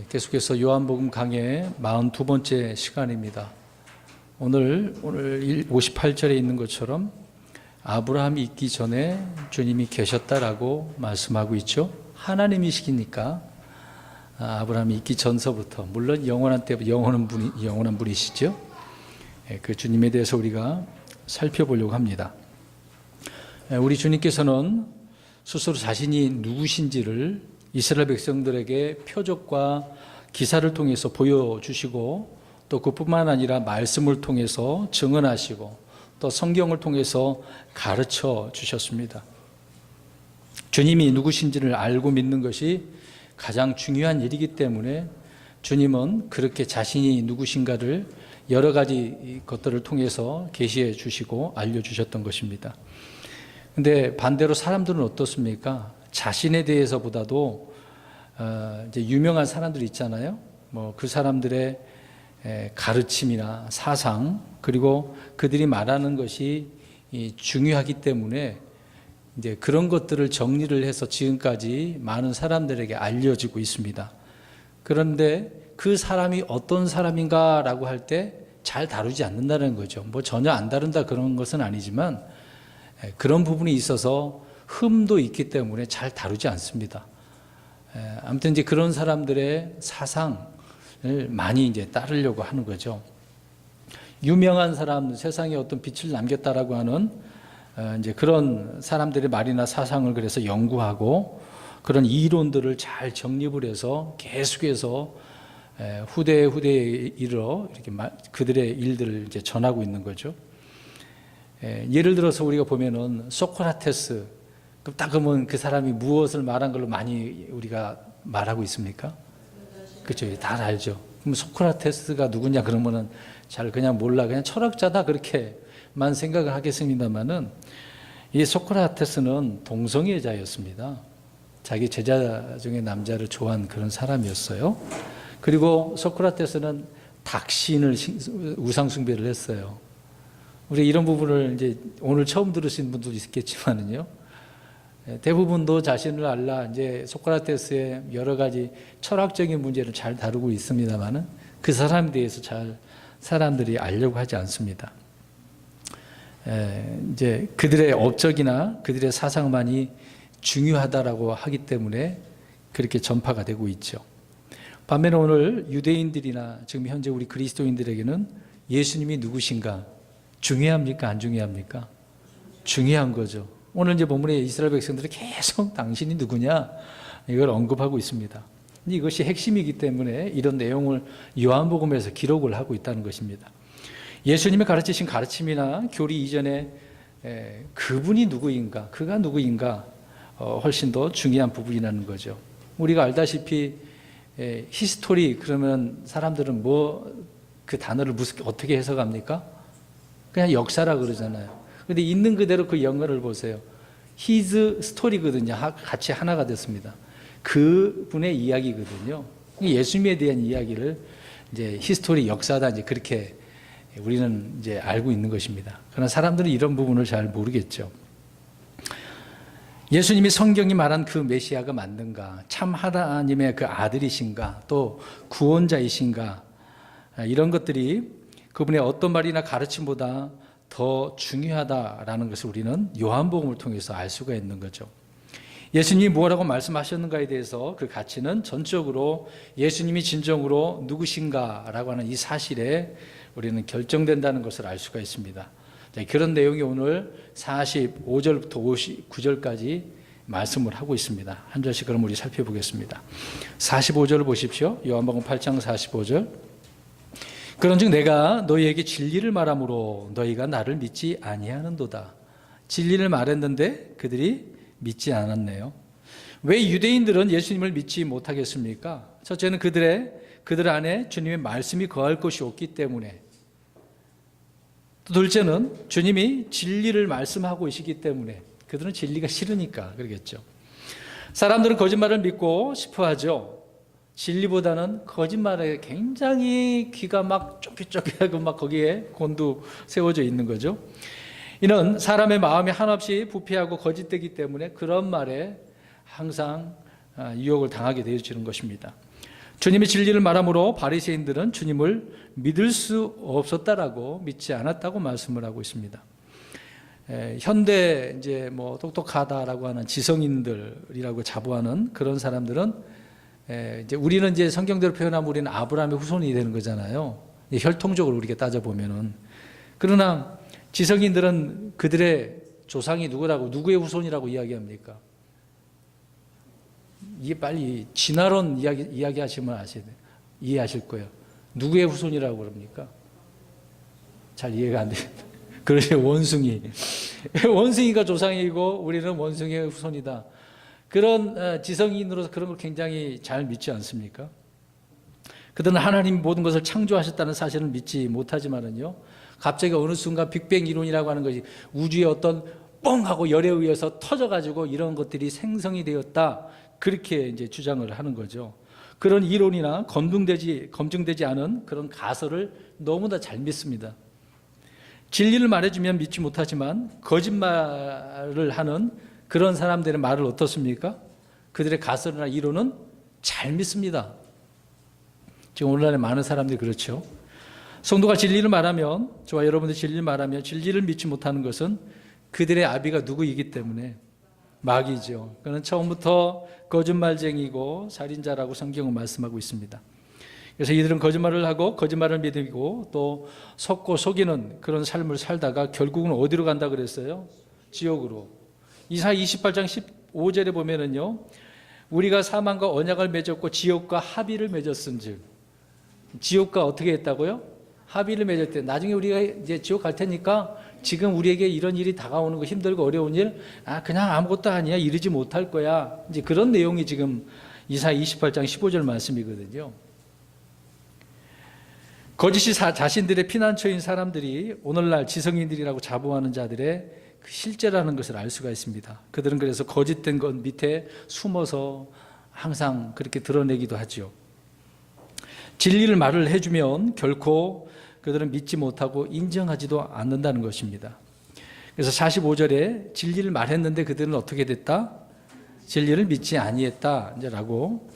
계속해서 요한복음 강의 42번째 시간입니다. 오늘 58절에 있는 것처럼 아브라함이 있기 전에 주님이 계셨다라고 말씀하고 있죠. 하나님이시니까 아브라함이 있기 전서부터, 물론 영원한 때부터 영원한 분이시죠. 그 주님에 대해서 우리가 살펴보려고 합니다. 우리 주님께서는 스스로 자신이 누구신지를 이스라엘 백성들에게 표적과 기사를 통해서 보여주시고, 또 그뿐만 아니라 말씀을 통해서 증언하시고, 또 성경을 통해서 가르쳐 주셨습니다. 주님이 누구신지를 알고 믿는 것이 가장 중요한 일이기 때문에 주님은 그렇게 자신이 누구신가를 여러 가지 것들을 통해서 계시해 주시고 알려주셨던 것입니다. 근데 반대로 사람들은 어떻습니까? 자신에 대해서보다도 이제 유명한 사람들이 있잖아요. 그 사람들의 가르침이나 사상, 그리고 그들이 말하는 것이 중요하기 때문에 이제 그런 것들을 정리를 해서 지금까지 많은 사람들에게 알려지고 있습니다. 그런데 그 사람이 어떤 사람인가라고 할 때 잘 다루지 않는다는 거죠. 전혀 안 다룬다 그런 것은 아니지만 그런 부분이 있어서 흠도 있기 때문에 잘 다루지 않습니다. 아무튼 이제 그런 사람들의 사상을 많이 이제 따르려고 하는 거죠. 유명한 사람, 세상에 어떤 빛을 남겼다라고 하는 이제 그런 사람들의 말이나 사상을 그래서 연구하고 그런 이론들을 잘 정립을 해서 계속해서 후대에 이르러 이렇게 그들의 일들을 이제 전하고 있는 거죠. 예를 들어서 우리가 보면은 소크라테스, 딱 그러면 그 사람이 무엇을 말한 걸로 많이 우리가 말하고 있습니까? 그렇죠. 다 알죠. 그럼 소크라테스가 누구냐 그러면은 잘 그냥 몰라. 그냥 철학자다 그렇게만 생각을 하겠습니다만은 이 소크라테스는 동성애자였습니다. 자기 제자 중에 남자를 좋아한 그런 사람이었어요. 그리고 소크라테스는 닥신을 우상 숭배를 했어요. 우리 이런 부분을 이제 오늘 처음 들으신 분도 있겠지만은요. 대부분도 자신을 알라 이제 소크라테스의 여러 가지 철학적인 문제를 잘 다루고 있습니다만은 그 사람에 대해서 잘 사람들이 알려고 하지 않습니다. 이제 그들의 업적이나 그들의 사상만이 중요하다라고 하기 때문에 그렇게 전파가 되고 있죠. 반면에 오늘 유대인들이나 지금 현재 우리 그리스도인들에게는 예수님이 누구신가 중요합니까? 안 중요합니까? 중요한 거죠. 오늘 이제 본문에 이스라엘 백성들이 계속 당신이 누구냐 이걸 언급하고 있습니다. 이것이 핵심이기 때문에 이런 내용을 요한복음에서 기록을 하고 있다는 것입니다. 예수님이 가르치신 가르침이나 교리 이전에 그분이 누구인가, 그가 누구인가 훨씬 더 중요한 부분이라는 거죠. 우리가 알다시피 히스토리 그러면 사람들은 그 단어를 어떻게 해석합니까? 그냥 역사라 그러잖아요. 근데 있는 그대로 그 연관을 보세요. His story거든요. 같이 하나가 됐습니다. 그분의 이야기거든요. 예수님에 대한 이야기를 이제 히스토리 역사다 이제 그렇게 우리는 이제 알고 있는 것입니다. 그러나 사람들은 이런 부분을 잘 모르겠죠. 예수님이 성경이 말한 그 메시아가 맞는가, 참 하나님의 그 아들이신가, 또 구원자이신가, 이런 것들이 그분의 어떤 말이나 가르침보다 더 중요하다라는 것을 우리는 요한복음을 통해서 알 수가 있는 거죠. 예수님이 무엇라고 말씀하셨는가에 대해서 그 가치는 전적으로 예수님이 진정으로 누구신가라고 하는 이 사실에 우리는 결정된다는 것을 알 수가 있습니다. 그런 내용이 오늘 45절부터 59절까지 말씀을 하고 있습니다. 한 절씩 그럼 우리 살펴보겠습니다. 45절을 보십시오. 요한복음 8장 45절. 그런즉 내가 너희에게 진리를 말하므로 너희가 나를 믿지 아니하는도다. 진리를 말했는데 그들이 믿지 않았네요. 왜 유대인들은 예수님을 믿지 못하겠습니까? 첫째는 그들 안에 주님의 말씀이 거할 것이 없기 때문에, 또 둘째는 주님이 진리를 말씀하고 계시기 때문에 그들은 진리가 싫으니까 그러겠죠. 사람들은 거짓말을 믿고 싶어하죠. 진리보다는 거짓말에 굉장히 귀가 막 쫑긋쫑긋하고 막 거기에 곤두 세워져 있는 거죠. 이는 사람의 마음이 한없이 부패하고 거짓되기 때문에 그런 말에 항상 유혹을 당하게 되어지는 것입니다. 주님의 진리를 말함으로 바리새인들은 주님을 믿을 수 없었다라고 믿지 않았다고 말씀을 하고 있습니다. 현대 이제 뭐 똑똑하다라고 하는 지성인들이라고 자부하는 그런 사람들은 이제 우리는 이제 성경대로 표현하면 우리는 아브라함의 후손이 되는 거잖아요. 혈통적으로 우리가 따져보면은. 그러나 지성인들은 그들의 조상이 누구라고, 누구의 후손이라고 이야기합니까? 이게 빨리 진화론 이야기하시면 이해하실 거예요. 누구의 후손이라고 그럽니까? 잘 이해가 안 됩니다. 그러죠. 원숭이. 원숭이가 조상이고 우리는 원숭이의 후손이다. 그런 지성인으로서 그런 걸 굉장히 잘 믿지 않습니까? 그들은 하나님 모든 것을 창조하셨다는 사실을 믿지 못하지만은요, 갑자기 어느 순간 빅뱅 이론이라고 하는 것이 우주의 어떤 뻥 하고 열에 의해서 터져가지고 이런 것들이 생성이 되었다, 그렇게 이제 주장을 하는 거죠. 그런 이론이나 검증되지 않은 그런 가설을 너무나 잘 믿습니다. 진리를 말해주면 믿지 못하지만 거짓말을 하는 그런 사람들의 말을 어떻습니까? 그들의 가설이나 이론은 잘 믿습니다. 지금 오늘날에 많은 사람들이 그렇죠. 성도가 진리를 말하면, 저와 여러분들 진리를 말하면 진리를 믿지 못하는 것은 그들의 아비가 누구이기 때문에 마귀죠. 그는 처음부터 거짓말쟁이고 살인자라고 성경은 말씀하고 있습니다. 그래서 이들은 거짓말을 하고 거짓말을 믿고 또 속고 속이는 그런 삶을 살다가 결국은 어디로 간다 그랬어요? 지옥으로. 이사야 28장 15절에 보면은요, 우리가 사망과 언약을 맺었고 지옥과 합의를 맺었은즉, 지옥과 어떻게 했다고요? 합의를 맺었대. 나중에 우리가 이제 지옥 갈 테니까 지금 우리에게 이런 일이 다가오는 거, 힘들고 어려운 일, 그냥 아무것도 아니야, 이르지 못할 거야. 이제 그런 내용이 지금 이사야 28장 15절 말씀이거든요. 거짓이 자신들의 피난처인 사람들이 오늘날 지성인들이라고 자부하는 자들의 그 실제라는 것을 알 수가 있습니다. 그들은 그래서 거짓된 것 밑에 숨어서 항상 그렇게 드러내기도 하죠. 진리를 말을 해주면 결코 그들은 믿지 못하고 인정하지도 않는다는 것입니다. 그래서 45절에 진리를 말했는데 그들은 어떻게 됐다? 진리를 믿지 아니했다라고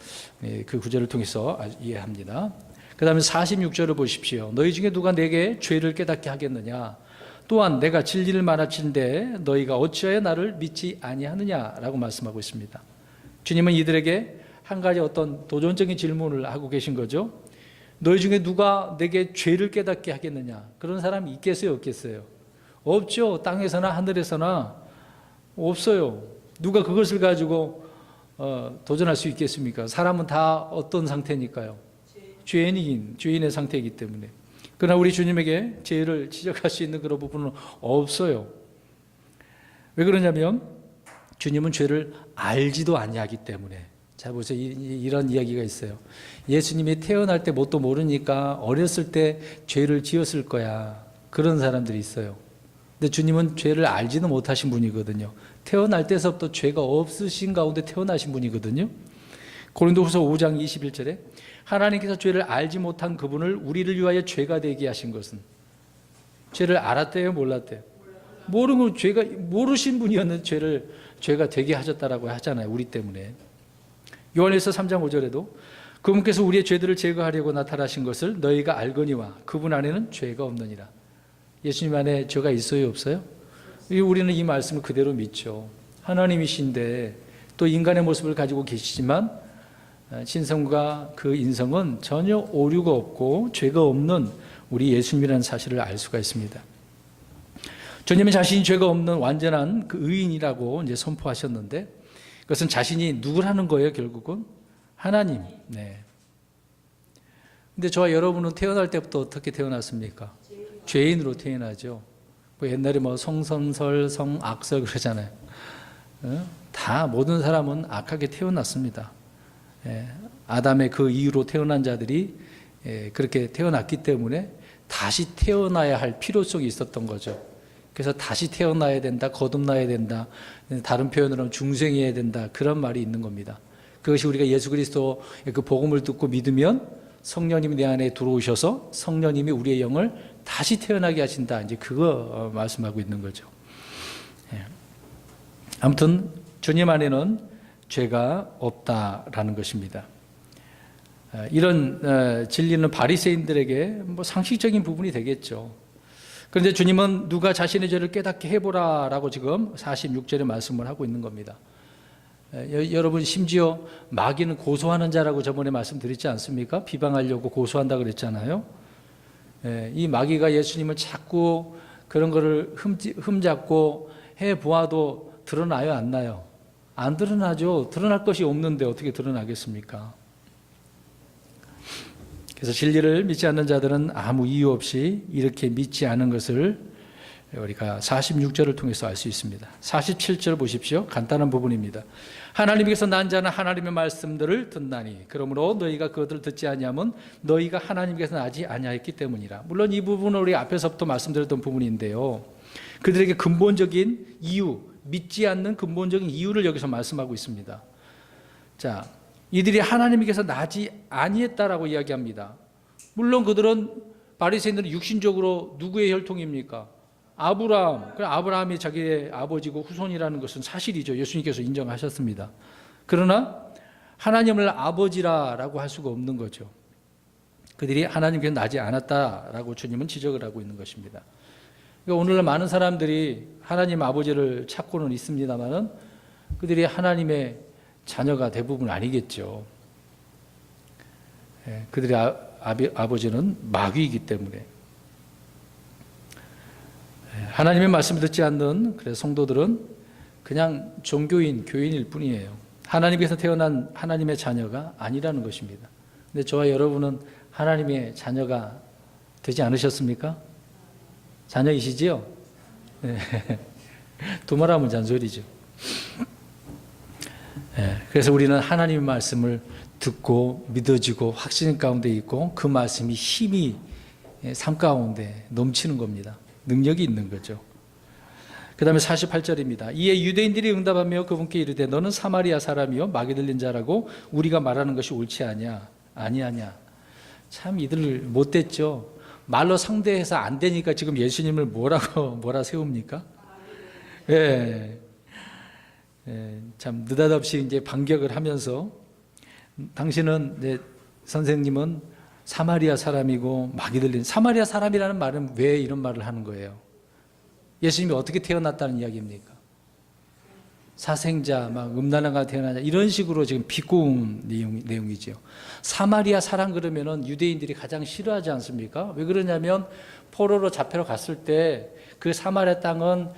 그 구절을 통해서 이해합니다. 그 다음에 46절을 보십시오. 너희 중에 누가 내게 죄를 깨닫게 하겠느냐? 또한 내가 진리를 말하치는데 너희가 어찌하여 나를 믿지 아니하느냐라고 말씀하고 있습니다. 주님은 이들에게 한 가지 어떤 도전적인 질문을 하고 계신 거죠. 너희 중에 누가 내게 죄를 깨닫게 하겠느냐? 그런 사람이 있겠어요, 없겠어요? 없죠. 땅에서나 하늘에서나 없어요. 누가 그것을 가지고 도전할 수 있겠습니까? 사람은 다 어떤 상태니까요? 죄인의 상태이기 때문에. 그러나 우리 주님에게 죄를 지적할 수 있는 그런 부분은 없어요. 왜 그러냐면 주님은 죄를 알지도 아니하기 때문에. 자 보세요. 이런 이야기가 있어요. 예수님이 태어날 때 뭣도 모르니까 어렸을 때 죄를 지었을 거야. 그런 사람들이 있어요. 근데 주님은 죄를 알지도 못하신 분이거든요. 태어날 때서부터 죄가 없으신 가운데 태어나신 분이거든요. 고린도후서 5장 21절에 하나님께서 죄를 알지 못한 그분을 우리를 위하여 죄가 되게 하신 것은, 죄를 알았대요, 몰랐대요? 모르고 모르신 분이었는데 죄가 되게 하셨다라고 하잖아요, 우리 때문에. 요한일서 3장 5절에도 그분께서 우리의 죄들을 제거하려고 나타나신 것을 너희가 알거니와 그분 안에는 죄가 없느니라. 예수님 안에 죄가 있어요, 없어요? 우리는 이 말씀을 그대로 믿죠. 하나님이신데 또 인간의 모습을 가지고 계시지만 신성과 그 인성은 전혀 오류가 없고 죄가 없는 우리 예수님이라는 사실을 알 수가 있습니다. 주님은 자신이 죄가 없는 완전한 그 의인이라고 이제 선포하셨는데, 그것은 자신이 누구라는 거예요, 결국은? 하나님. 네. 근데 저와 여러분은 태어날 때부터 어떻게 태어났습니까? 죄인으로 태어나죠. 옛날에 성선설, 성악설 그러잖아요. 다 모든 사람은 악하게 태어났습니다. 아담의 그 이후로 태어난 자들이 그렇게 태어났기 때문에 다시 태어나야 할 필요성이 있었던 거죠. 그래서 다시 태어나야 된다, 거듭나야 된다, 다른 표현으로는 중생해야 된다, 그런 말이 있는 겁니다. 그것이 우리가 예수 그리스도 그 복음을 듣고 믿으면 성령님이 내 안에 들어오셔서 성령님이 우리의 영을 다시 태어나게 하신다, 이제 그거 말씀하고 있는 거죠. 아무튼 주님 안에는 죄가 없다라는 것입니다. 이런 진리는 바리새인들에게 뭐 상식적인 부분이 되겠죠. 그런데 주님은 누가 자신의 죄를 깨닫게 해보라라고 지금 46절에 말씀을 하고 있는 겁니다. 여러분 심지어 마귀는 고소하는 자라고 저번에 말씀드렸지 않습니까? 비방하려고 고소한다 그랬잖아요. 이 마귀가 예수님을 자꾸 그런 거를 흠잡고 해보아도 드러나요, 안 나요? 안 드러나죠. 드러날 것이 없는데 어떻게 드러나겠습니까? 그래서 진리를 믿지 않는 자들은 아무 이유 없이 이렇게 믿지 않은 것을 우리가 46절을 통해서 알 수 있습니다. 47절 보십시오. 간단한 부분입니다. 하나님께서 난 자는 하나님의 말씀들을 듣나니 그러므로 너희가 그것들을 듣지 아니하면 너희가 하나님께서 나지 아니하였기 때문이라. 물론 이 부분은 우리 앞에서부터 말씀드렸던 부분인데요. 그들에게 근본적인 이유, 믿지 않는 근본적인 이유를 여기서 말씀하고 있습니다. 자, 이들이 하나님께서 나지 아니했다라고 이야기합니다. 물론 그들은 바리새인들은 육신적으로 누구의 혈통입니까? 아브라함. 아브라함이 자기의 아버지고 후손이라는 것은 사실이죠. 예수님께서 인정하셨습니다. 그러나 하나님을 아버지라고 할 수가 없는 거죠. 그들이 하나님께서 나지 않았다라고 주님은 지적을 하고 있는 것입니다. 그러니까 오늘날 많은 사람들이 하나님 아버지를 찾고는 있습니다만은 그들이 하나님의 자녀가 대부분 아니겠죠. 그들의 아버지는 마귀이기 때문에 하나님의 말씀을 듣지 않는 성도들은 그냥 종교인, 교인일 뿐이에요. 하나님께서 태어난 하나님의 자녀가 아니라는 것입니다. 근데 저와 여러분은 하나님의 자녀가 되지 않으셨습니까? 자녀이시지요? 네. 두말하면 잔소리죠. 그래서 우리는 하나님의 말씀을 듣고 믿어지고 확신 가운데 있고 그 말씀이 힘이 삶 가운데 넘치는 겁니다. 능력이 있는 거죠. 그 다음에 48절입니다. 이에 유대인들이 응답하며 그분께 이르되 너는 사마리아 사람이요 마귀 들린 자라고 우리가 말하는 것이 옳지 아니하냐. 참 이들 못됐죠. 말로 상대해서 안 되니까 지금 예수님을 뭐라 세웁니까? 참 느닷없이 이제 반격을 하면서 당신은 선생님은 사마리아 사람이고 마귀 들린 사마리아 사람이라는 말은 왜 이런 말을 하는 거예요? 예수님이 어떻게 태어났다는 이야기입니까? 사생자, 막 음란한가 태어나자 이런 식으로 지금 비꼬은 내용이죠. 사마리아 사람 그러면은 유대인들이 가장 싫어하지 않습니까? 왜 그러냐면 포로로 잡혀러 갔을 때 그 사마리아 땅은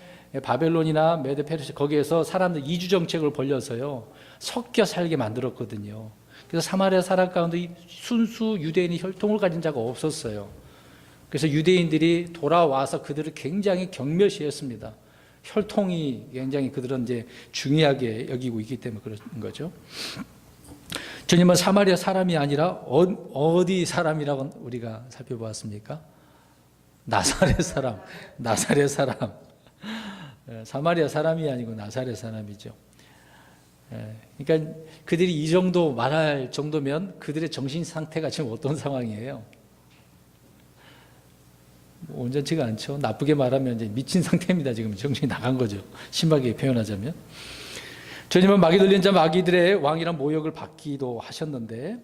바벨론이나 메데 페르시 거기에서 사람들 이주 정책을 벌려서요 섞여 살게 만들었거든요. 그래서 사마리아 사람 가운데 순수 유대인이 혈통을 가진 자가 없었어요. 그래서 유대인들이 돌아와서 그들을 굉장히 경멸시했습니다. 혈통이 굉장히 그들은 이제 중요하게 여기고 있기 때문에 그런 거죠. 주님은 사마리아 사람이 아니라 어디 사람이라고 우리가 살펴보았습니까? 나사렛 사람. 사마리아 사람이 아니고 나사렛 사람이죠. 그러니까 그들이 이 정도 말할 정도면 그들의 정신 상태가 지금 어떤 상황이에요? 온전치가 않죠. 나쁘게 말하면 이제 미친 상태입니다. 지금 정신이 나간 거죠. 심하게 표현하자면. 주님은 마귀 들린 자 마귀들의 왕이란 모욕을 받기도 하셨는데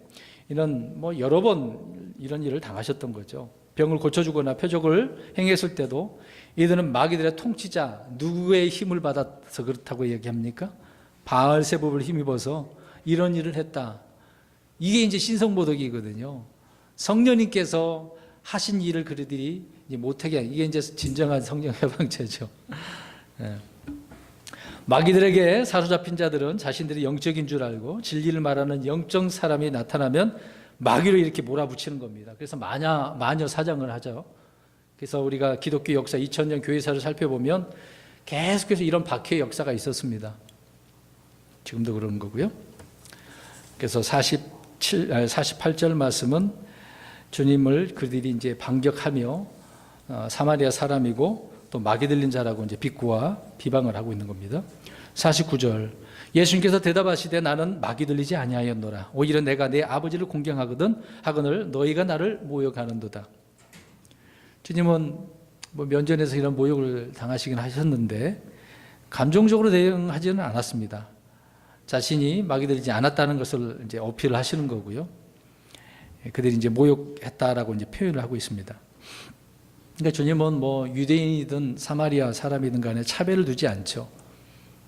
이는 뭐 여러 번 이런 일을 당하셨던 거죠. 병을 고쳐주거나 표적을 행했을 때도 이들은 마귀들의 통치자 누구의 힘을 받아서 그렇다고 얘기합니까? 바알세붑을 힘입어서 이런 일을 했다. 이게 이제 신성모독이거든요. 성령님께서 하신 일을 그들이 이제 못하게 이게 이제 진정한 성령 해방죄죠. 마귀들에게 사로잡힌 자들은 자신들이 영적인 줄 알고 진리를 말하는 영적 사람이 나타나면 마귀로 이렇게 몰아붙이는 겁니다. 그래서 마녀 사장을 하죠. 그래서 우리가 기독교 역사 2000년 교회사를 살펴보면 계속해서 이런 박해의 역사가 있었습니다. 지금도 그런 거고요. 그래서 48절 말씀은 주님을 그들이 이제 반격하며 사마리아 사람이고 또 마귀 들린 자라고 이제 비꼬아 비방을 하고 있는 겁니다. 49절 예수님께서 대답하시되 나는 마귀 들리지 아니하였노라. 오히려 내가 내 아버지를 공경하거늘 너희가 나를 모욕하는도다. 주님은 뭐 면전에서 이런 모욕을 당하시긴 하셨는데 감정적으로 대응하지는 않았습니다. 자신이 마귀 들리지 않았다는 것을 이제 어필을 하시는 거고요. 그들이 이제 모욕했다라고 이제 표현을 하고 있습니다. 그러니까 주님은 뭐 유대인이든 사마리아 사람이든 간에 차별을 두지 않죠.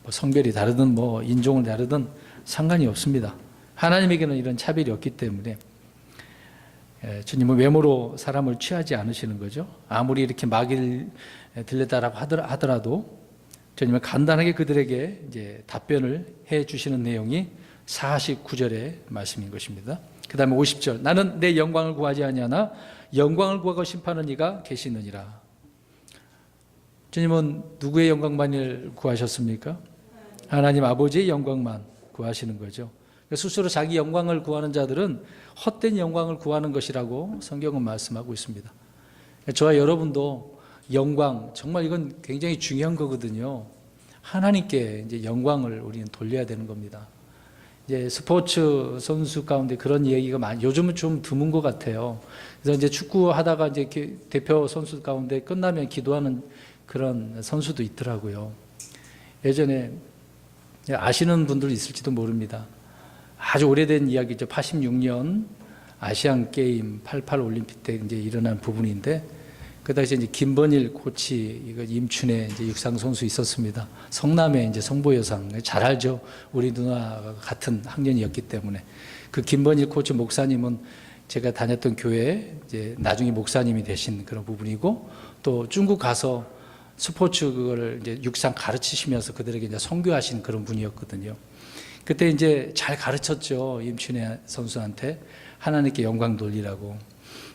뭐 성별이 다르든 뭐 인종을 다르든 상관이 없습니다. 하나님에게는 이런 차별이 없기 때문에 주님은 외모로 사람을 취하지 않으시는 거죠. 아무리 이렇게 마귀를 들렸다라고 하더라도 주님은 간단하게 그들에게 이제 답변을 해 주시는 내용이 49절의 말씀인 것입니다. 그 다음에 50절, 나는 내 영광을 구하지 아니하나 영광을 구하고 심판하는 이가 계시느니라. 주님은 누구의 영광만을 구하셨습니까? 하나님 아버지의 영광만 구하시는 거죠. 스스로 자기 영광을 구하는 자들은 헛된 영광을 구하는 것이라고 성경은 말씀하고 있습니다. 저와 여러분도 영광, 정말 이건 굉장히 중요한 거거든요. 하나님께 이제 영광을 우리는 돌려야 되는 겁니다. 이제 스포츠 선수 가운데 그런 얘기가 요즘은 좀 드문 것 같아요. 그래서 이제 축구 하다가 이제 대표 선수 가운데 끝나면 기도하는 그런 선수도 있더라고요. 예전에 아시는 분들 있을지도 모릅니다. 아주 오래된 이야기죠. 86년 아시안 게임 88 올림픽 때 이제 일어난 부분인데, 그 당시에 이제 김번일 코치, 이거 임춘의 이제 육상 선수 있었습니다. 성남의 이제 성보여상 잘 알죠. 우리 누나가 같은 학년이었기 때문에. 그 김번일 코치 목사님은 제가 다녔던 교회 이제 나중에 목사님이 되신 그런 부분이고, 또 중국 가서 스포츠 그거를 이제 육상 가르치시면서 그들에게 이제 선교하신 그런 분이었거든요. 그때 이제 잘 가르쳤죠. 임춘혜 선수한테 하나님께 영광 돌리라고.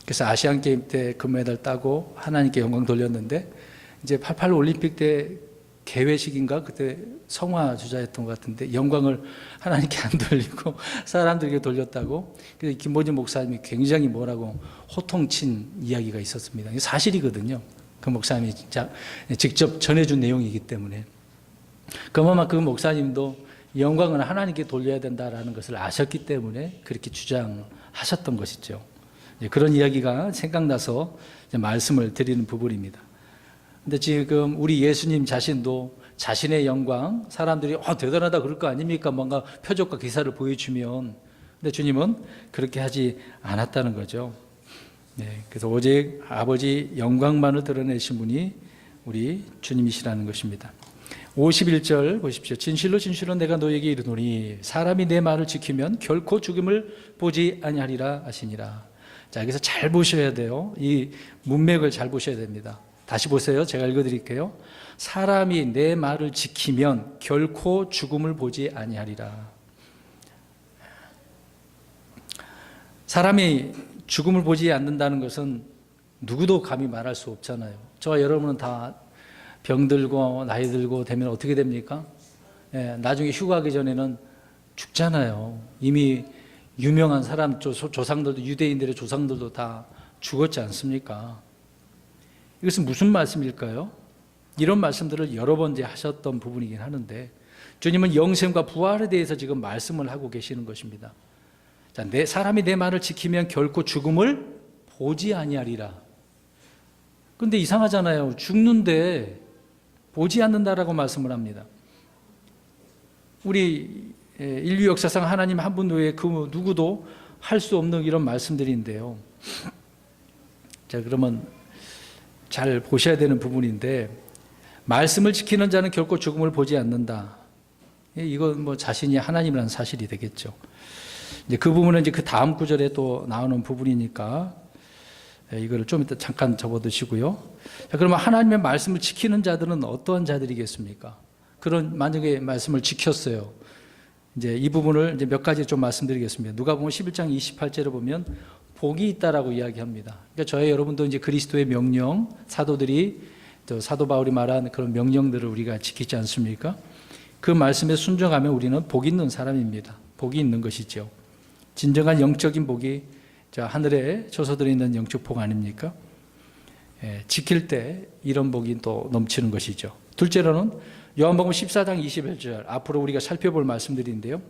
그래서 아시안 게임 때 금메달 따고 하나님께 영광 돌렸는데, 이제 88 올림픽 때 개회식인가 그때 성화 주자였던 것 같은데 영광을 하나님께 안 돌리고 사람들에게 돌렸다고. 그래서 김보진 목사님이 굉장히 뭐라고 호통친 이야기가 있었습니다. 이게 사실이거든요. 그 목사님이 진짜 직접 전해준 내용이기 때문에. 그만큼 그 목사님도 영광은 하나님께 돌려야 된다라는 것을 아셨기 때문에 그렇게 주장하셨던 것이죠. 그런 이야기가 생각나서 말씀을 드리는 부분입니다. 근데 지금 우리 예수님 자신도 자신의 영광, 사람들이 대단하다 그럴 거 아닙니까? 뭔가 표적과 기사를 보여주면. 근데 주님은 그렇게 하지 않았다는 거죠. 네, 그래서 오직 아버지 영광만을 드러내신 분이 우리 주님이시라는 것입니다. 51절 보십시오. 진실로 진실로 내가 너에게 이르노니 사람이 내 말을 지키면 결코 죽음을 보지 아니하리라 하시니라. 자, 여기서 잘 보셔야 돼요. 이 문맥을 잘 보셔야 됩니다. 다시 보세요. 제가 읽어드릴게요. 사람이 내 말을 지키면 결코 죽음을 보지 아니하리라. 사람이 죽음을 보지 않는다는 것은 누구도 감히 말할 수 없잖아요. 저와 여러분은 다 병들고 나이 들고 되면 어떻게 됩니까? 나중에 휴가하기 전에는 죽잖아요. 이미 유명한 사람, 조상들도, 유대인들의 조상들도 다 죽었지 않습니까? 이것은 무슨 말씀일까요? 이런 말씀들을 여러 번 하셨던 부분이긴 하는데, 주님은 영생과 부활에 대해서 지금 말씀을 하고 계시는 것입니다. 자, 사람이 내 말을 지키면 결코 죽음을 보지 아니하리라. 근데 이상하잖아요. 죽는데 보지 않는다라고 말씀을 합니다. 우리 인류 역사상 하나님 한 분 외에 그 누구도 할 수 없는 이런 말씀들인데요. 자, 그러면 잘 보셔야 되는 부분인데, 말씀을 지키는 자는 결코 죽음을 보지 않는다. 이건 뭐 자신이 하나님이라는 사실이 되겠죠. 이제 그 부분은 이제 그 다음 구절에 또 나오는 부분이니까 이거를 좀 이따 잠깐 접어두시고요. 자, 그러면 하나님의 말씀을 지키는 자들은 어떠한 자들이겠습니까? 그런 만약에 말씀을 지켰어요. 이제 이 부분을 이제 몇 가지 좀 말씀드리겠습니다. 누가복음 11장 28절에 보면 복이 있다라고 이야기합니다. 그러니까 저희 여러분도 이제 그리스도의 명령, 사도들이 또 사도 바울이 말한 그런 명령들을 우리가 지키지 않습니까? 그 말씀에 순종하면 우리는 복 있는 사람입니다. 복이 있는 것이죠. 진정한 영적인 복이 하늘에 처소들어 있는 영적 복 아닙니까? 지킬 때 이런 복이 또 넘치는 것이죠. 둘째로는 요한복음 14장 21절, 앞으로 우리가 살펴볼 말씀들인데요.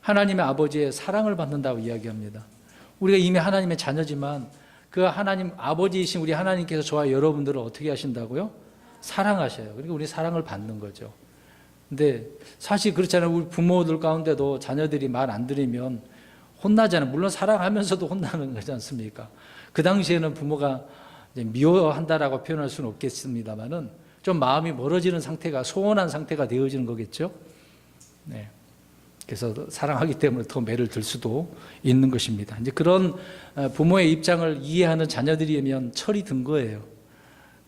하나님의 아버지의 사랑을 받는다고 이야기합니다. 우리가 이미 하나님의 자녀지만 그 하나님 아버지이신 우리 하나님께서 저와 여러분들을 어떻게 하신다고요? 사랑하셔요. 그러니까 우리 사랑을 받는 거죠. 근데 사실 그렇잖아요. 우리 부모들 가운데도 자녀들이 말 안 들으면 혼나잖아요. 물론 사랑하면서도 혼나는 거지 않습니까? 그 당시에는 부모가 이제 미워한다라고 표현할 수는 없겠습니다만은 좀 마음이 멀어지는 상태가, 소원한 상태가 되어지는 거겠죠. 네. 그래서 사랑하기 때문에 더 매를 들 수도 있는 것입니다. 이제 그런 부모의 입장을 이해하는 자녀들이면 철이 든 거예요.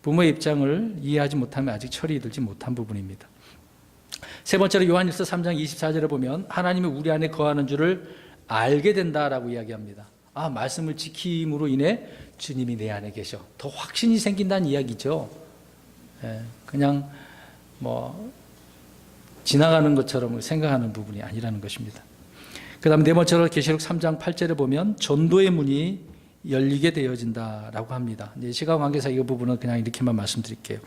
부모의 입장을 이해하지 못하면 아직 철이 들지 못한 부분입니다. 세 번째로 요한일서 3장 24절에 보면 하나님이 우리 안에 거하는 줄을 알게 된다라고 이야기합니다. 아, 말씀을 지킴으로 인해 주님이 내 안에 계셔. 더 확신이 생긴다는 이야기죠. 그냥 뭐 지나가는 것처럼 생각하는 부분이 아니라는 것입니다. 그 다음 네 번째로 계시록 3장 8절에 보면 전도의 문이 열리게 되어진다라고 합니다. 이제 시간 관계상 이 부분은 그냥 이렇게만 말씀드릴게요.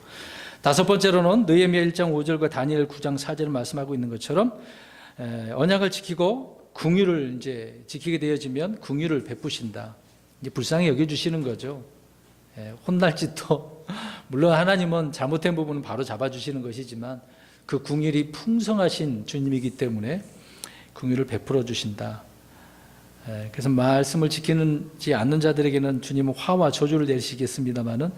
다섯 번째로는 느헤미야 1장 5절과 다니엘 9장 4절을 말씀하고 있는 것처럼 언약을 지키고 궁유를 이제 지키게 되어지면 궁유를 베푸신다. 이제 불쌍히 여겨주시는 거죠. 혼날지도 물론 하나님은 잘못된 부분은 바로 잡아주시는 것이지만 그 궁율이 풍성하신 주님이기 때문에 궁율을 베풀어 주신다. 그래서 말씀을 지키지 않는 자들에게는 주님은 화와 저주를 내리시겠습니다마는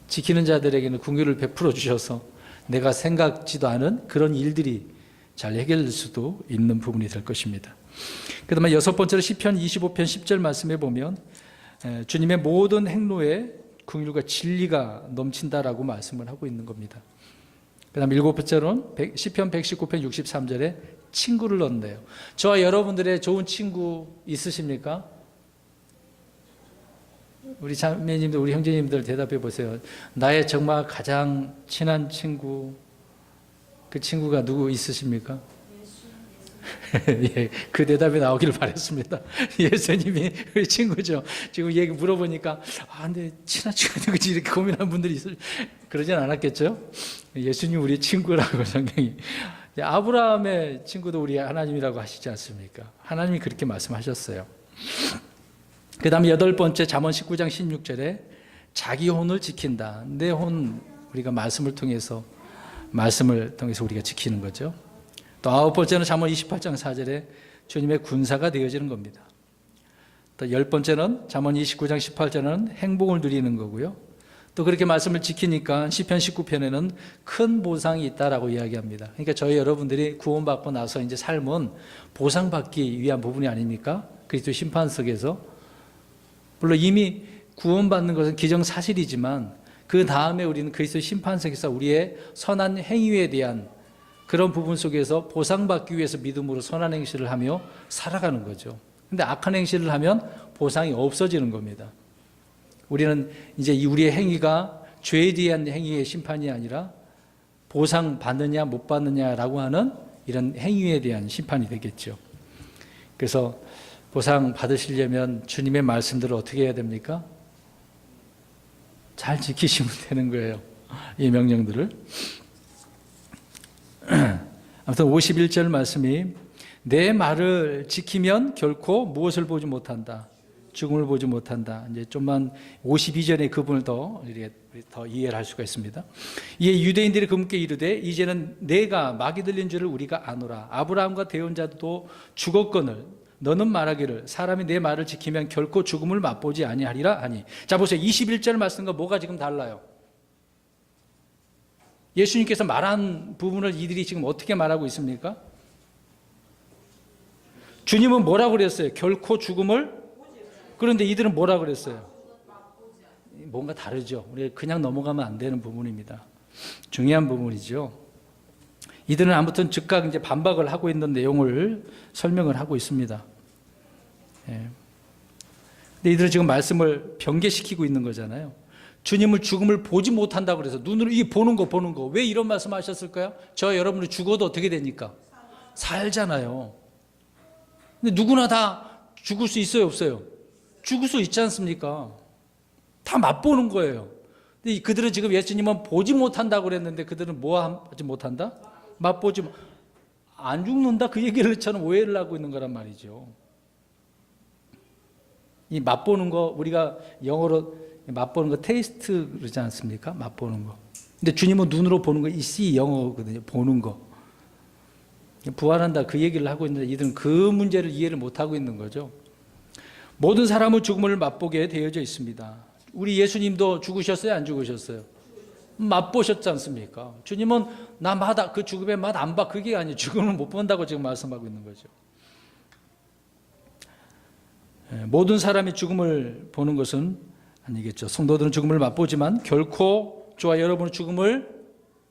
지키는 자들에게는 궁율을 베풀어 주셔서 내가 생각지도 않은 그런 일들이 잘 해결될 수도 있는 부분이 될 것입니다. 그 다음에 여섯 번째로 시편 25편 10절 말씀에 보면 주님의 모든 행로에 긍휼과 진리가 넘친다라고 말씀을 하고 있는 겁니다. 그 다음 일곱 번째로는 시편 119편 63절에 친구를 얻는데요. 저와 여러분들의 좋은 친구 있으십니까? 우리 자매님들, 우리 형제님들 대답해 보세요. 나의 정말 가장 친한 친구, 그 친구가 누구 있으십니까? 예, 그 대답이 나오기를 바랬습니다. 예수님이 우리 친구죠. 지금 얘기 물어보니까 근데 친한 친구가 누구지 이렇게 고민하는 분들이 있어요. 그러진 않았겠죠? 예수님 우리 친구라고 성경이. 아브라함의 친구도 우리 하나님이라고 하시지 않습니까? 하나님이 그렇게 말씀하셨어요. 그 다음에 여덟 번째 잠언 19장 16절에 자기 혼을 지킨다. 내 혼 우리가 말씀을 통해서 우리가 지키는 거죠. 또 아홉 번째는 잠언 28장 4절에 주님의 군사가 되어지는 겁니다. 또 열 번째는 잠언 29장 18절은 행복을 누리는 거고요. 또 그렇게 말씀을 지키니까 시편 19편에는 큰 보상이 있다라고 이야기합니다. 그러니까 저희 여러분들이 구원받고 나서 이제 삶은 보상받기 위한 부분이 아닙니까? 그리스도 심판석에서. 물론 이미 구원받는 것은 기정사실이지만 그 다음에 우리는 그리스도 심판석에서 우리의 선한 행위에 대한 그런 부분 속에서 보상받기 위해서 믿음으로 선한 행실을 하며 살아가는 거죠. 근데 악한 행실을 하면 보상이 없어지는 겁니다. 우리는 이제 우리의 행위가 죄에 대한 행위의 심판이 아니라 보상 받느냐 못 받느냐라고 하는 이런 행위에 대한 심판이 되겠죠. 그래서 보상 받으시려면 주님의 말씀들을 어떻게 해야 됩니까? 잘 지키시면 되는 거예요. 이 명령들을. 아무튼 51절 말씀이 내 말을 지키면 결코 무엇을 보지 못한다. 죽음을 보지 못한다. 이제 좀만 52절의 그분을 더 이해를 할 수가 있습니다. 이에 유대인들이 그분께 이르되 이제는 내가 마귀 들린 줄을 우리가 아노라. 아브라함과 대언자도 죽었거늘 너는 말하기를 사람이 내 말을 지키면 결코 죽음을 맛보지 아니하리라 하니. 자 보세요. 21절 말씀과 뭐가 지금 달라요? 예수님께서 말한 부분을 이들이 지금 어떻게 말하고 있습니까? 주님은 뭐라고 그랬어요? 결코 죽음을. 그런데 이들은 뭐라고 그랬어요? 뭔가 다르죠. 우리 그냥 넘어가면 안 되는 부분입니다. 중요한 부분이죠. 이들은 아무튼 즉각 이제 반박을 하고 있는 내용을 설명을 하고 있습니다. 예. 근데 이들은 지금 말씀을 변개시키고 있는 거잖아요. 주님을 죽음을 보지 못한다고 그래서 눈으로 이 보는 거 왜 이런 말씀 하셨을까요? 저 여러분이 죽어도 어떻게 되니까? 살잖아요. 근데 누구나 다 죽을 수 있어요, 없어요? 죽을 수 있지 않습니까? 다 맛보는 거예요. 근데 그들은 지금 예수님은 보지 못한다고 그랬는데 그들은 뭐 하지 못한다? 맛보지 안 죽는다 그 얘기를 저는 오해를 하고 있는 거란 말이죠. 이 맛보는 거 우리가 영어로 맛보는 거 테이스트 그러지 않습니까? 맛보는 거. 근데 주님은 눈으로 보는 거 이 C 영어거든요. 보는 거. 부활한다 그 얘기를 하고 있는데 이들은 그 문제를 이해를 못 하고 있는 거죠. 모든 사람은 죽음을 맛보게 되어져 있습니다. 우리 예수님도 죽으셨어요? 안 죽으셨어요? 맛보셨지 않습니까? 주님은 나마다 그 죽음의 맛 안 봐. 그게 아니에요. 죽음을 못 본다고 지금 말씀하고 있는 거죠. 모든 사람이 죽음을 보는 것은 아니겠죠. 성도들은 죽음을 맛보지만 결코 저와 여러분은 죽음을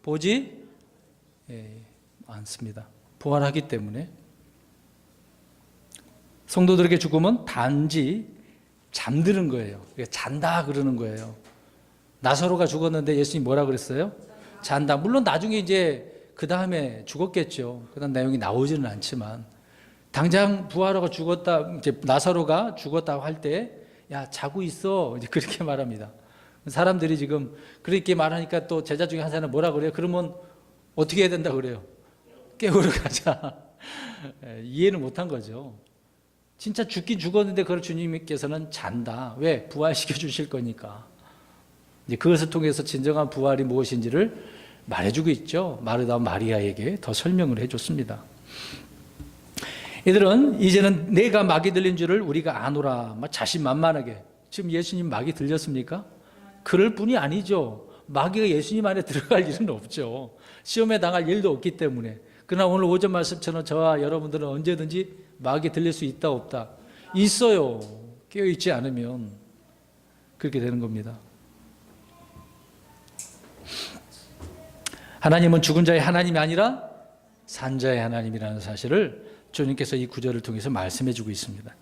보지 않습니다. 부활하기 때문에. 성도들에게 죽음은 단지 잠드는 거예요. 잔다 그러는 거예요. 나사로가 죽었는데 예수님이 뭐라 그랬어요? 잔다. 물론 나중에 이제 그 다음에 죽었겠죠. 그런 내용이 나오지는 않지만 당장 부하라가 죽었다, 이제 나사로가 죽었다고 할 때, 야, 자고 있어. 이제 그렇게 말합니다. 사람들이 지금 그렇게 말하니까 또 제자 중에 한 사람은 뭐라 그래요? 그러면 어떻게 해야 된다 그래요? 깨우러 가자. 이해는 못한 거죠. 진짜 죽긴 죽었는데 그걸 주님께서는 잔다. 왜? 부활시켜 주실 거니까. 이제 그것을 통해서 진정한 부활이 무엇인지를 말해주고 있죠. 마르다 마리아에게 더 설명을 해줬습니다. 이들은 이제는 내가 막이 들린 줄을 우리가 아노라. 자신만만하게. 지금 예수님 막이 들렸습니까? 그럴 뿐이 아니죠. 마귀가 예수님 안에 들어갈 일은 없죠. 시험에 당할 일도 없기 때문에. 그러나 오늘 오전 말씀처럼 저와 여러분들은 언제든지 마귀 들릴 수 있다 없다? 있어요. 깨어있지 않으면 그렇게 되는 겁니다. 하나님은 죽은 자의 하나님이 아니라 산 자의 하나님이라는 사실을 주님께서 이 구절을 통해서 말씀해 주고 있습니다.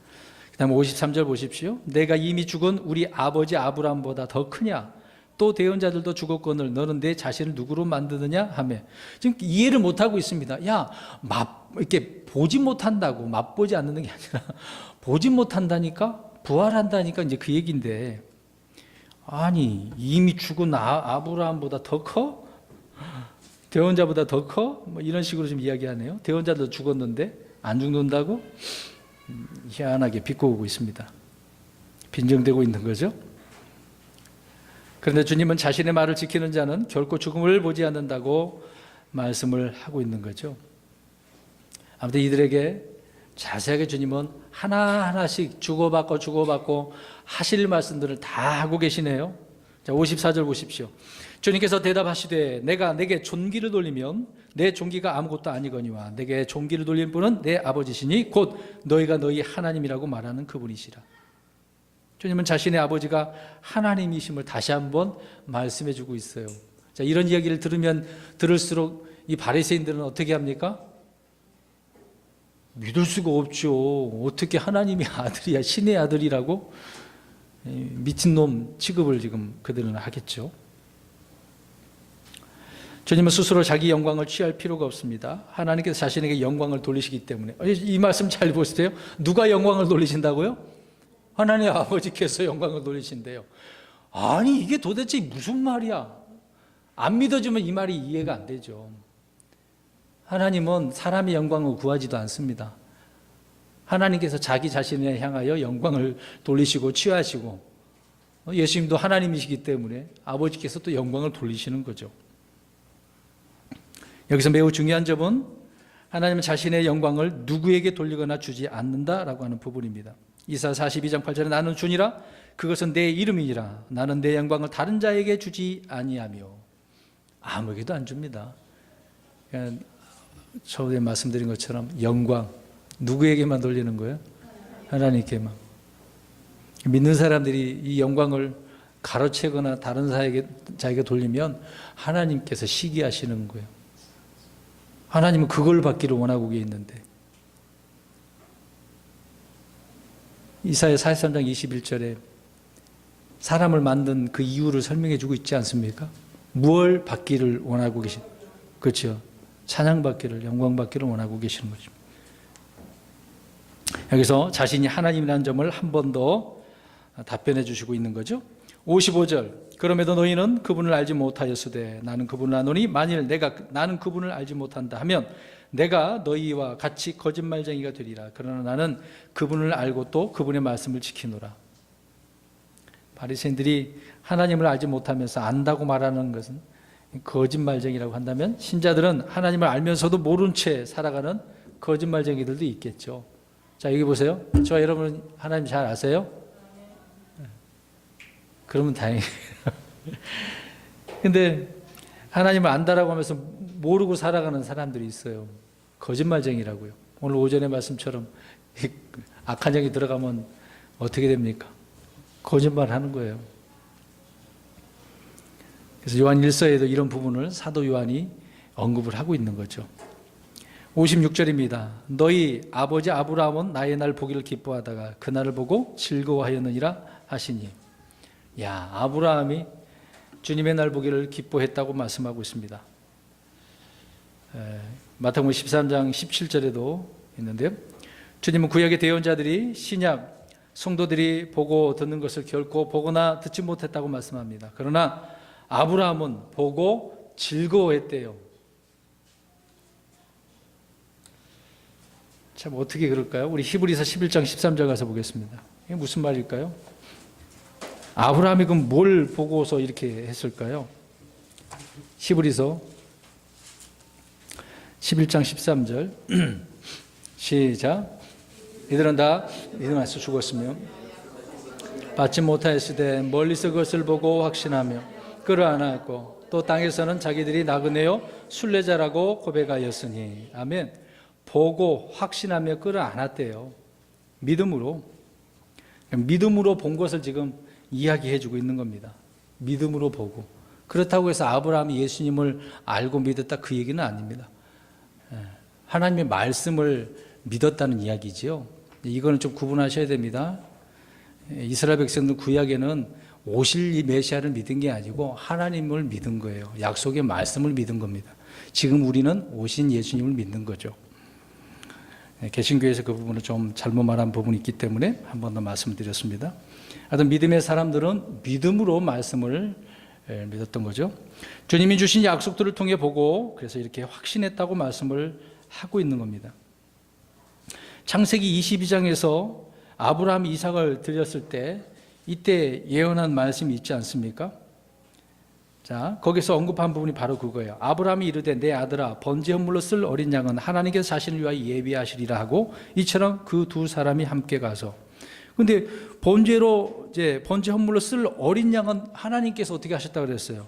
그 다음에 53절 보십시오. 내가 이미 죽은 우리 아버지 아브라함보다 더 크냐? 또 대언자들도 죽었거늘 너는 내 자신을 누구로 만드느냐? 하며 지금 이해를 못하고 있습니다. 야, 이렇게 보지 못한다고, 맛보지 않는 게 아니라 보지 못한다니까? 부활한다니까 이제 그 얘기인데, 아니 이미 죽은 아브라함보다 더 커? 대언자보다 더 커? 뭐 이런 식으로 좀 이야기하네요. 대언자도 죽었는데 안 죽는다고? 희한하게 비꼬고 있습니다. 빈정대고 있는 거죠. 그런데 주님은 자신의 말을 지키는 자는 결코 죽음을 보지 않는다고 말씀을 하고 있는 거죠. 아무튼 이들에게 자세하게 주님은 하나하나씩 주고받고 하실 말씀들을 다 하고 계시네요. 자, 54절 보십시오. 주님께서 대답하시되 내가 내게 존귀를 돌리면 내 존귀가 아무것도 아니거니와 내게 존귀를 돌린 분은 내 아버지시니 곧 너희가 너희 하나님이라고 말하는 그분이시라. 주님은 자신의 아버지가 하나님이심을 다시 한번 말씀해 주고 있어요. 자, 이런 이야기를 들을수록 이 바리새인들은 어떻게 합니까? 믿을 수가 없죠. 어떻게 하나님의 아들이야, 신의 아들이라고? 미친놈 취급을 지금 그들은 하겠죠. 주님은 스스로 자기 영광을 취할 필요가 없습니다. 하나님께서 자신에게 영광을 돌리시기 때문에. 이 말씀 잘 보세요. 누가 영광을 돌리신다고요? 하나님 아버지께서 영광을 돌리신대요. 아니 이게 도대체 무슨 말이야? 안 믿어주면 이 말이 이해가 안 되죠. 하나님은 사람의 영광을 구하지도 않습니다. 하나님께서 자기 자신을 향하여 영광을 돌리시고 취하시고, 예수님도 하나님이시기 때문에 아버지께서 또 영광을 돌리시는 거죠. 여기서 매우 중요한 점은 하나님은 자신의 영광을 누구에게 돌리거나 주지 않는다라고 하는 부분입니다. 이사 42장 8절에 나는 주니라 그것은 내 이름이니라 나는 내 영광을 다른 자에게 주지 아니하며. 아무에게도 안 줍니다. 그러니까 처음에 말씀드린 것처럼 영광 누구에게만 돌리는 거예요? 하나님께만. 믿는 사람들이 이 영광을 가로채거나 다른 자에게 돌리면 하나님께서 시기하시는 거예요. 하나님은 그걸 받기를 원하고 계시는데. 이사야 43장 21절에 사람을 만든 그 이유를 설명해 주고 있지 않습니까? 무엇을 받기를 원하고 계신, 그렇죠? 찬양받기를, 영광받기를 원하고 계시는 거죠. 여기서 자신이 하나님이라는 점을 한 번 더 답변해 주시고 있는 거죠. 55절 그럼에도 너희는 그분을 알지 못하였으되 나는 그분을 아노니 만일 나는 그분을 알지 못한다 하면 내가 너희와 같이 거짓말쟁이가 되리라. 그러나 나는 그분을 알고 또 그분의 말씀을 지키노라. 바리새인들이 하나님을 알지 못하면서 안다고 말하는 것은 거짓말쟁이라고 한다면, 신자들은 하나님을 알면서도 모른 채 살아가는 거짓말쟁이들도 있겠죠. 자, 여기 보세요. 저 여러분 하나님 잘 아세요? 그러면 다행이에요. 근데 하나님을 안다라고 하면서 모르고 살아가는 사람들이 있어요. 거짓말쟁이라고요. 오늘 오전의 말씀처럼 악한 영이 들어가면 어떻게 됩니까? 거짓말하는 거예요. 그래서 요한 1서에도 이런 부분을 사도 요한이 언급을 하고 있는 거죠. 56절입니다. 너희 아버지 아브라함은 나의 날 보기를 기뻐하다가 그날을 보고 즐거워하였느니라 하시니. 야, 아브라함이 주님의 날 보기를 기뻐했다고 말씀하고 있습니다. 마태복음 13장 17절에도 있는데요. 주님은 구약의 대언자들이 신약 성도들이 보고 듣는 것을 결코 보거나 듣지 못했다고 말씀합니다. 그러나 아브라함은 보고 즐거워했대요. 참 어떻게 그럴까요? 우리 히브리서 11장 13절 가서 보겠습니다. 이게 무슨 말일까요? 아브라함이 그럼 뭘 보고서 이렇게 했을까요? 히브리서 11장 13절 시작. 이들은 다 믿음 안에서 죽었으며 받지 못하였으되 멀리서 그것을 보고 확신하며 끌어안았고 또 땅에서는 자기들이 나그네요 순례자라고 고백하였으니. 아멘. 보고 확신하며 끌어안았대요. 믿음으로 본 것을 지금 이야기해 주고 있는 겁니다. 믿음으로 보고. 그렇다고 해서 아브라함이 예수님을 알고 믿었다 그 얘기는 아닙니다. 하나님의 말씀을 믿었다는 이야기지요. 이거는 좀 구분하셔야 됩니다. 이스라엘 백성들 구약에는 오실 이 메시아를 믿은 게 아니고 하나님을 믿은 거예요. 약속의 말씀을 믿은 겁니다. 지금 우리는 오신 예수님을 믿는 거죠. 개신교에서 그 부분을 좀 잘못 말한 부분이 있기 때문에 한 번 더 말씀드렸습니다. 하여튼 믿음의 사람들은 믿음으로 말씀을 믿었던 거죠. 주님이 주신 약속들을 통해 보고 그래서 이렇게 확신했다고 말씀을 하고 있는 겁니다. 창세기 22장에서 아브라함이 이삭을 드렸을 때 이때 예언한 말씀이 있지 않습니까? 자, 거기서 언급한 부분이 바로 그거예요. 아브라함이 이르되 내 아들아 번제 헌물로 쓸 어린 양은 하나님께서 자신을 위하여 예비하시리라 하고 이처럼 그 두 사람이 함께 가서. 근데 번제 헌물로 쓸 어린 양은 하나님께서 어떻게 하셨다고 그랬어요?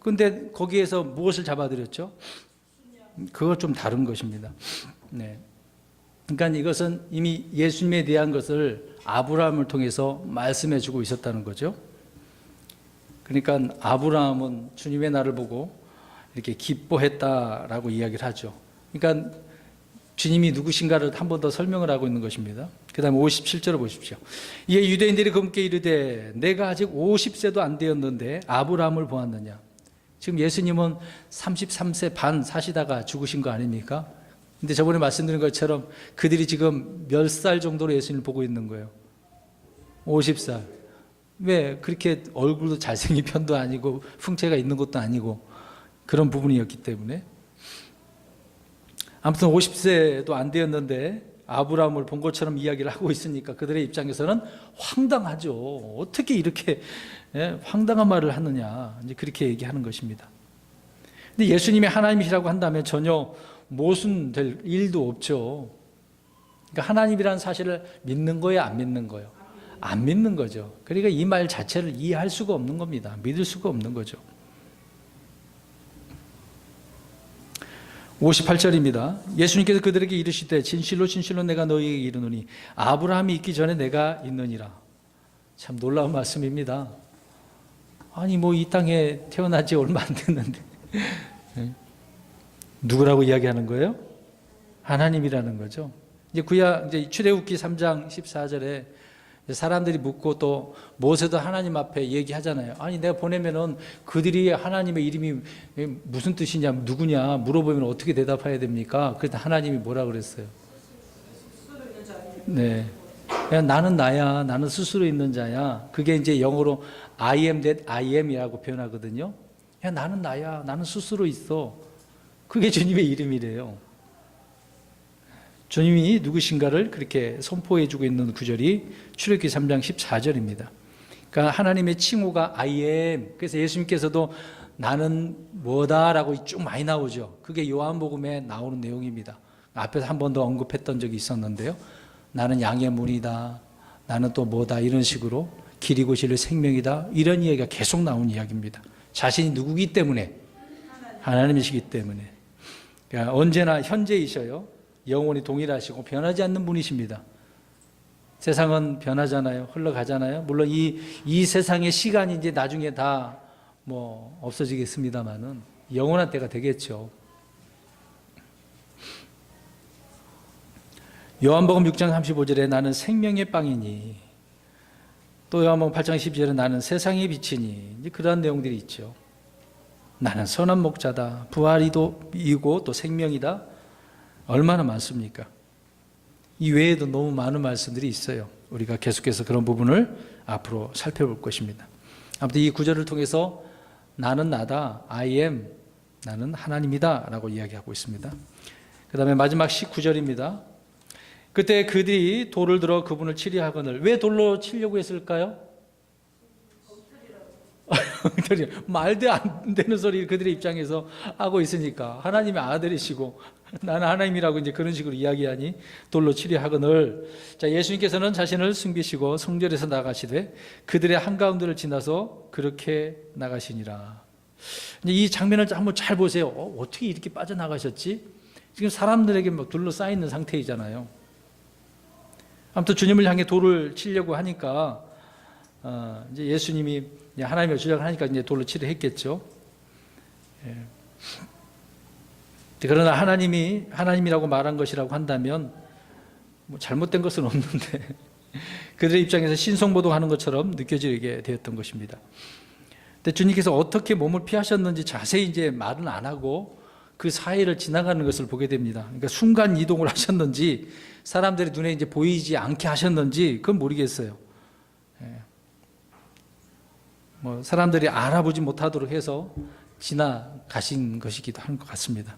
근데 거기에서 무엇을 잡아드렸죠? 그거 좀 다른 것입니다. 네. 그러니까 이것은 이미 예수님에 대한 것을 아브라함을 통해서 말씀해 주고 있었다는 거죠. 그러니까 아브라함은 주님의 날을 보고 이렇게 기뻐했다라고 이야기를 하죠. 그러니까 주님이 누구신가를 한 번 더 설명을 하고 있는 것입니다. 그 다음에 57절을 보십시오. 이에 유대인들이 그분께 이르되 내가 아직 50세도 안 되었는데 아브라함을 보았느냐. 지금 예수님은 33세 반 사시다가 죽으신 거 아닙니까? 근데 저번에 말씀드린 것처럼 그들이 지금 몇 살 정도로 예수님을 보고 있는 거예요? 50살. 왜? 그렇게 얼굴도 잘생긴 편도 아니고 풍채가 있는 것도 아니고 그런 부분이었기 때문에. 아무튼 50세도 안 되었는데 아브라함을 본 것처럼 이야기를 하고 있으니까 그들의 입장에서는 황당하죠. 어떻게 이렇게 황당한 말을 하느냐. 이제 그렇게 얘기하는 것입니다. 근데 예수님이 하나님이시라고 한다면 전혀 모순될 일도 없죠. 그러니까 하나님이라는 사실을 믿는 거예요, 안 믿는 거예요? 안 믿는 거죠. 그러니까 이 말 자체를 이해할 수가 없는 겁니다. 믿을 수가 없는 거죠. 58절입니다. 예수님께서 그들에게 이르시되 진실로 진실로 내가 너희에게 이르노니 아브라함이 있기 전에 내가 있느니라. 참 놀라운 말씀입니다. 아니 뭐 이 땅에 태어난 지 얼마 안 됐는데 누구라고 이야기하는 거예요? 하나님이라는 거죠. 이제 출애굽기 3장 14절에 사람들이 묻고 또 모세도 하나님 앞에 얘기하잖아요. 아니 내가 보내면은 그들이 하나님의 이름이 무슨 뜻이냐, 누구냐 물어보면 어떻게 대답해야 됩니까? 그래서 하나님이 뭐라 그랬어요? 네, 그냥 나는 나야, 나는 스스로 있는 자야. 그게 이제 영어로 I am that I am이라고 표현하거든요. 그냥 나는 나야, 나는 스스로 있어. 그게 주님의 이름이래요. 주님이 누구신가를 그렇게 선포해주고 있는 구절이 출애굽기 3장 14절입니다. 그러니까 하나님의 칭호가 I am. 그래서 예수님께서도 나는 뭐다라고 쭉 많이 나오죠. 그게 요한복음에 나오는 내용입니다. 앞에서 한 번 더 언급했던 적이 있었는데요. 나는 양의 문이다, 나는 또 뭐다, 이런 식으로 길이고 진리 생명이다, 이런 이야기가 계속 나오는 이야기입니다. 자신이 누구기 때문에? 하나님이시기 때문에. 그러니까 언제나 현재이셔요. 영원히 동일하시고 변하지 않는 분이십니다. 세상은 변하잖아요. 흘러가잖아요. 물론 이 세상의 시간이 이제 나중에 다 뭐 없어지겠습니다만은 영원한 때가 되겠죠. 요한복음 6장 35절에 나는 생명의 빵이니, 또 요한복음 8장 12절에 나는 세상의 빛이니, 이제 그러한 내용들이 있죠. 나는 선한 목자다, 부활이고 또 생명이다. 얼마나 많습니까? 이 외에도 너무 많은 말씀들이 있어요. 우리가 계속해서 그런 부분을 앞으로 살펴볼 것입니다. 아무튼 이 구절을 통해서 나는 나다, I am, 나는 하나님이다 라고 이야기하고 있습니다. 그 다음에 마지막 19절입니다. 그때 그들이 돌을 들어 그분을 치리하거늘. 왜 돌로 치려고 했을까요? 말도 안 되는 소리 그들의 입장에서 하고 있으니까, 하나님의 아들이시고 나는 하나님이라고 이제 그런 식으로 이야기하니 돌로 치리하거늘. 자, 예수님께서는 자신을 숨기시고 성전에서 나가시되 그들의 한가운데를 지나서 그렇게 나가시니라. 이 장면을 한번 잘 보세요. 어떻게 이렇게 빠져나가셨지? 지금 사람들에게 막 둘러싸여 있는 상태이잖아요. 아무튼 주님을 향해 돌을 치려고 하니까 이제 예수님이 하나님을 주장을 하니까 이제 돌로 치려 했겠죠. 예. 그러나 하나님이라고 말한 것이라고 한다면 뭐 잘못된 것은 없는데 그들의 입장에서 신성모독하는 것처럼 느껴지게 되었던 것입니다. 근데 주님께서 어떻게 몸을 피하셨는지 자세히 이제 말은 안 하고 그 사이를 지나가는 것을 보게 됩니다. 그러니까 순간 이동을 하셨는지 사람들의 눈에 이제 보이지 않게 하셨는지 그건 모르겠어요. 예. 뭐 사람들이 알아보지 못하도록 해서 지나가신 것이기도 한 것 같습니다.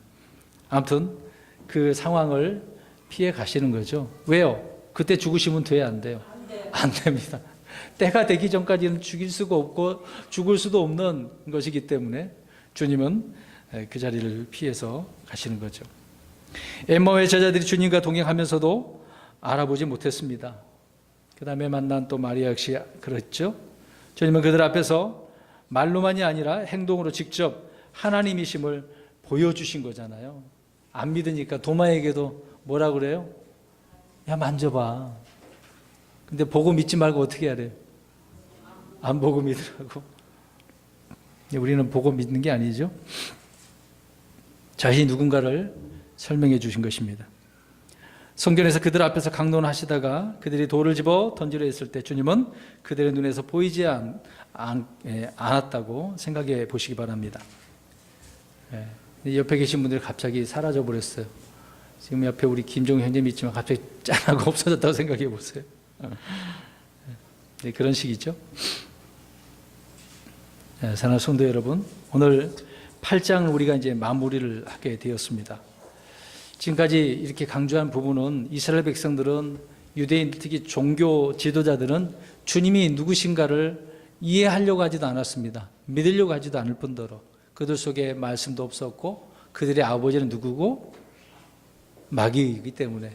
아무튼 그 상황을 피해 가시는 거죠. 왜요? 그때 죽으시면 돼야 안 돼요? 안 됩니다. 때가 되기 전까지는 죽일 수가 없고 죽을 수도 없는 것이기 때문에 주님은 그 자리를 피해서 가시는 거죠. 엠마오의 제자들이 주님과 동행하면서도 알아보지 못했습니다. 그 다음에 만난 또 마리아 역시 그랬죠. 주님은 그들 앞에서 말로만이 아니라 행동으로 직접 하나님이심을 보여주신 거잖아요. 안 믿으니까 도마에게도 뭐라 그래요? 야, 만져봐. 근데 보고 믿지 말고 어떻게 해야 돼요? 안 보고 믿으라고. 우리는 보고 믿는 게 아니죠. 자신이 누군가를 설명해 주신 것입니다. 성전에서 그들 앞에서 강론하시다가 그들이 돌을 집어 던지려 했을 때 주님은 그들의 눈에서 보이지 않았다고 생각해 보시기 바랍니다. 옆에 계신 분들이 갑자기 사라져 버렸어요. 지금 옆에 우리 김종우 형님 있지만 갑자기 짠하고 없어졌다고 생각해 보세요. 네, 그런 식이죠. 사랑하는 성도 여러분, 오늘 8장을 우리가 이제 마무리를 하게 되었습니다. 지금까지 이렇게 강조한 부분은 이스라엘 백성들은, 유대인 특히 종교 지도자들은 주님이 누구신가를 이해하려고 하지도 않았습니다. 믿으려고 하지도 않을 뿐더러 그들 속에 말씀도 없었고 그들의 아버지는 누구고? 마귀이기 때문에,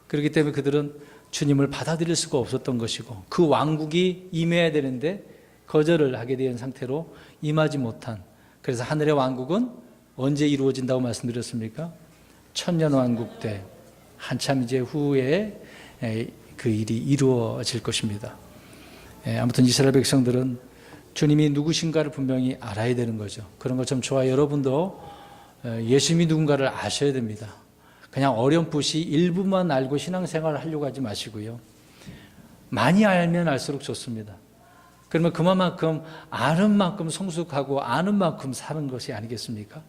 그렇기 때문에 그들은 주님을 받아들일 수가 없었던 것이고 그 왕국이 임해야 되는데 거절을 하게 된 상태로 임하지 못한, 그래서 하늘의 왕국은 언제 이루어진다고 말씀드렸습니까? 천년왕국 때 한참 이제 후에 그 일이 이루어질 것입니다. 아무튼 이스라엘 백성들은 주님이 누구신가를 분명히 알아야 되는 거죠. 그런 것처럼 저와 여러분도 예수님이 누군가를 아셔야 됩니다. 그냥 어렴풋이 일부만 알고 신앙생활을 하려고 하지 마시고요. 많이 알면 알수록 좋습니다. 그러면 그만큼 아는 만큼 성숙하고 아는 만큼 사는 것이 아니겠습니까?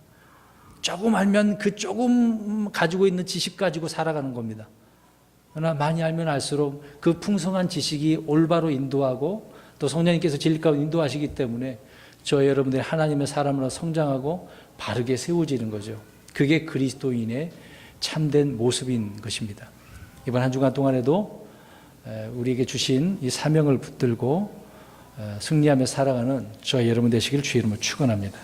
조금 알면 그 조금 가지고 있는 지식 가지고 살아가는 겁니다. 그러나 많이 알면 알수록 그 풍성한 지식이 올바로 인도하고 또 성령님께서 진리 가운데 인도하시기 때문에 저희 여러분들이 하나님의 사람으로 성장하고 바르게 세워지는 거죠. 그게 그리스도인의 참된 모습인 것입니다. 이번 한 주간 동안에도 우리에게 주신 이 사명을 붙들고 승리하며 살아가는 저희 여러분 되시기를 주의 이름으로 축원합니다.